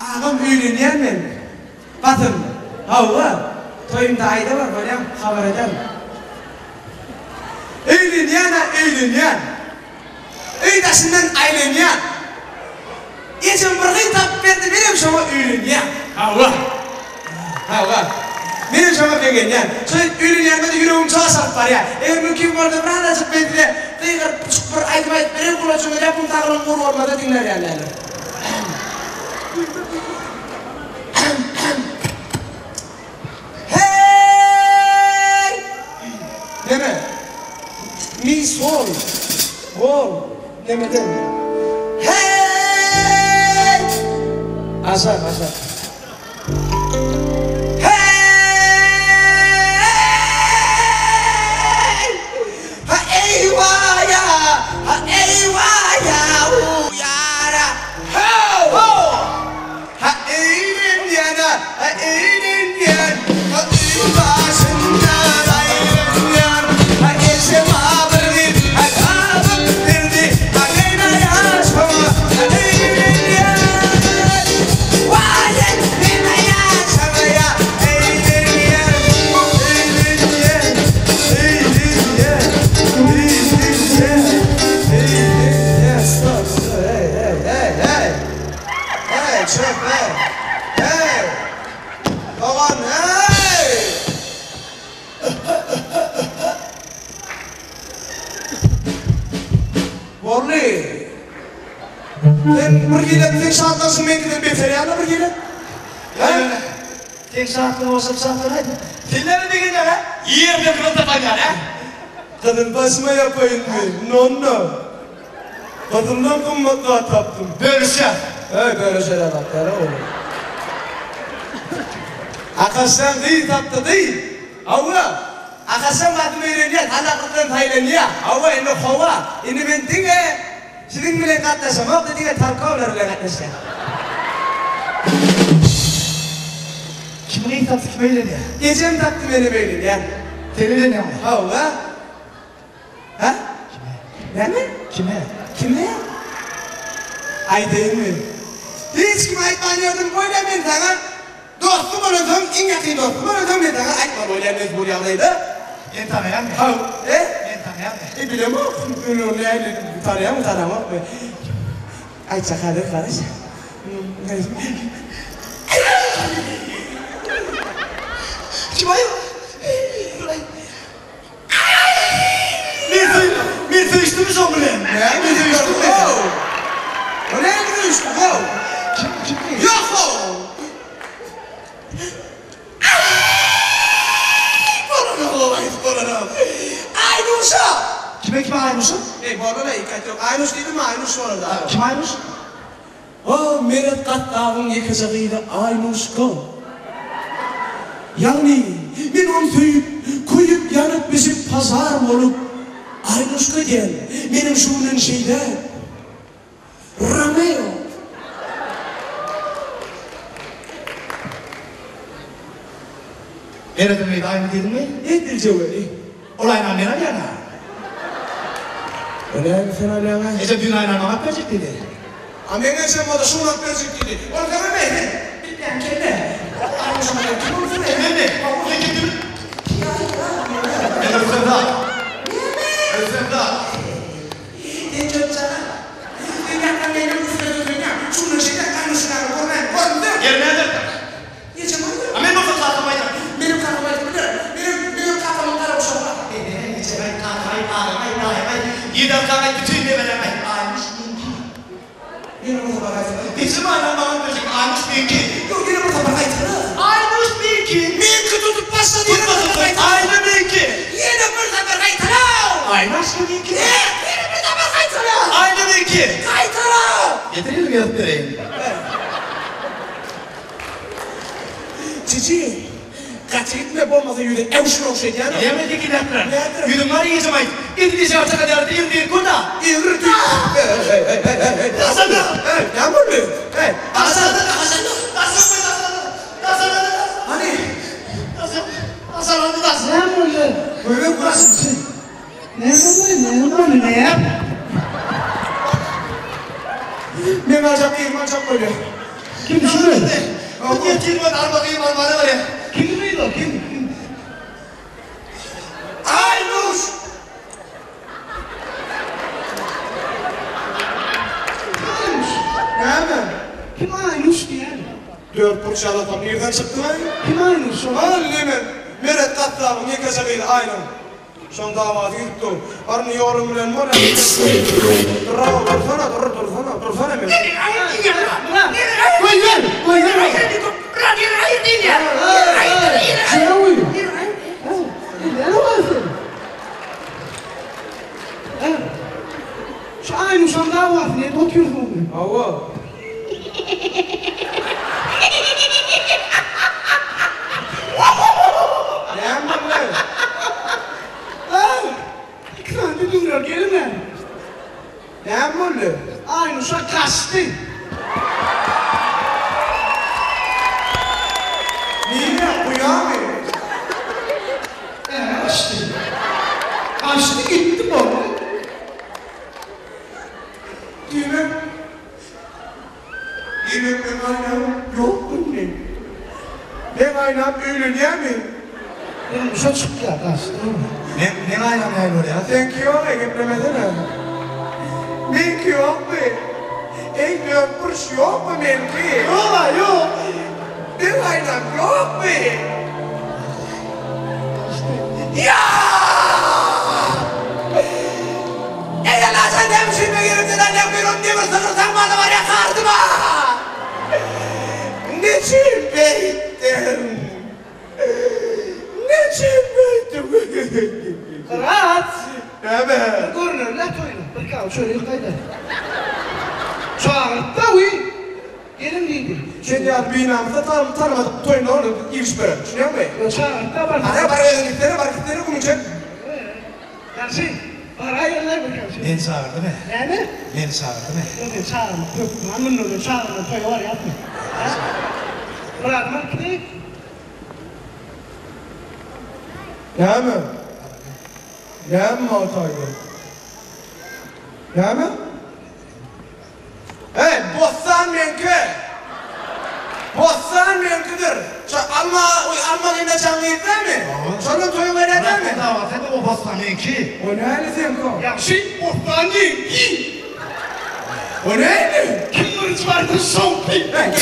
Ağam öyleniyen mi? Batın. Hava. Toyumda ayda var böyle haber eder. Öyleniyen. Öydasından ayleniyen. İçin bir kitap verdi benim şoma öyleniyen. Hava. Benim şoma begeniyen. Sonra öyleniyenmede yüreğim çok saf var ya. Eğer mümkün bu arada bana da çıkmaydı de. Tıygır bir aydım benim kulaçımda yapım takılım vur ormada dinler yani. Deme. Mi sol. Gol. Demeden. Hey! Aşağı. Hey! Ha eyvah ya. Uyara. Ho! Ha eğlen yana. Ha eğlen yan. Ha başında ayrın yan. Ha esma verdi. Ha kabuk verdi. Ha neyna yaşama. Ha eğlen yan. Vayen neyna yaşama ya. Eğlen yan. Stop. Hey, çöp hey. Baban hey. Borli. Ben bir gile tek saatlasın menkiden beter yana bir gile. Tek saatli olsa saatlanaydı. Dinlerin bir gece ha? Yiyemde kırıldı paylar ha? Kadın basma yapayım ben. No. Kadından kımmatla taptım. Bölüşeceğim. Hey böyle şeyler bakları olur. Akastan değil taptı değil. Avva. Akastan batımı öğreniyor. Tanaklıktan tayleniyor. Avva indi kova. İndi ben dinge. Sizin bile katlaşam. Avda dinge tarkavlar bile katlaşam. Kime taptı kime eğleniyor? Gecem taptı beni böyle ya. Telede ne var? Avva. Ha? Kime? Ne mi? Kime? Ay değil mi? Hiç kim aytmanıyordum böyle ben sana. Dostum olacağım, en yakın dostum olacağım ben sana. Aytma böyle mecbur yanıydı. En tanıyan mı? Ha, En tanıyan mı? Bilemem. Bunu ne tanıyamam. Ay çakadır kardeş. Kim ayı? Bir fıştımız oldu ben. Ne? Bir düştü. O ne bir düştü? Kim? Yok o. Bana. Aynuş'a. Kime Aynuş'u? Bana dikkat yok. Aynuş dedim mi? Aynuş var orada. Kim Aynuş? O meret kattağın yıkacağıydı Aynuş'ka. Yani ben onu kuyup yanıp bizim pazar olup Aynuş'ka gel. Benim şunun şeyde Romeo. Eredim miydi aynı dedim mi? Nedir cevabı? Olayla ne yana? Öyle mi sen alana? Ece dün aynen anlat verecek dedi. Amerika sen bana şunu atlayacak dedi. Onu kadar mı? Bilmem kelle. Aynuş'a bana kim olsun? Efendi? Ne gittin? Ben Özlem Dağ. Özlem Dağ. Ne diyorsun sana? Dünyadan benim üstüne dünya. Şunun şeyden Aynuş'un ağrı kornayım. Yerine eder. Niye çabuk? Amen bu fırsatı bayda. Benim kafama gitti. Benim kafamın kara uşağı var. Yedem kahve bütün ne veremez. Aymış minki. Yine burada bakaysana. Bizim aynen bana verecek. Aymış minki. Yok yine burada bakaysana. Aymış minki. Minki tutup başladı. Yine burada bakaysana. Aynı minki. Yine burada bakaysana. Aymış minki. Yine burada bakaysana. Aynı minki. Kaysana. Getirelim yazıp vereyim. Cici. Kaç gitme bombaza yürü. Evşin o şey yani. Yemedik inatlar. Yudum var yiyeceğim. Gidin şartı kadar değil değil kuna. Yürü. Hasan'ı. Ne böyle? Hasan'ı. Hani? Hasan'ı. Ne böyle? Böyle burası. Ne böyle? Ne? Ben acaba böyle. Kim şunu? Oturma darmakayım almanı var ya. Kim miydi o? Kim? Aynuş. Aynuş. Hemen. Kim Aynuş diye? Dört burçalı tam nereden çıktı lan? Kim Aynuş o? Hallimin. Meret katlarım ne kaçakıydı aynen. Şan davatı gitti o. Varını yorum bilen var ya. Bravo dursana men. Koy ver. Şuna uyu. Ne var senin? Şu Aynuş'un davası ne? Oturuyorsun bunu. Hava. Ne yapayım lan? İki saattir duruyor, gelme. Ne yapayım? Aynuş'a kaçtı. Niye? Uyan mı? Kaçtı. Kaçtı gitti bu. Düğme. Düğme ben aynam yok mu ne? Ben aynam öyle niye mi? Aynuş'a çıktı ya, kaçtı. Ne aynen yani oraya? Sen ki yok ya gepremedin. Ben ki yok mu? En dört burç yok mu benimki? Yok. Ben aynam yok mu? Ya! Eğer sen demişim mi girip de yapıyorum diye sınırsam bana var ya kardıma! Niçin beyttim? Niçin beyttim? Rahat. Evet. Görünür, ne toyunu? Bakalım şöyle yukarıda. Çağırıp da uyu. Gelin değildi. Şimdi ya binamızda tanımadık toyunda onu giriş böyle. Düşünüyor musun? Çağırıp da var. Hadi hareketleri kumuşak. Gerçi, parayı yerler bakalım. Beni çağırdı mı? Yani? Beni çağırdı mı? Yok çağırma. Yok, mamın olur çağırma. Toyu var yapma. Bırakmak ne? Ya mı? Ya mı o toyda? Ya mı? Hey, bossan mümkün. Bossan mümkündür. Alma günde canlı yedin mi? Sonra toyu veredin mi? Davat edip o bostanın ki. O neydi sen? Yaxşı, ortadan değil. O neydi? Kim hırs vardı son pi. Hey,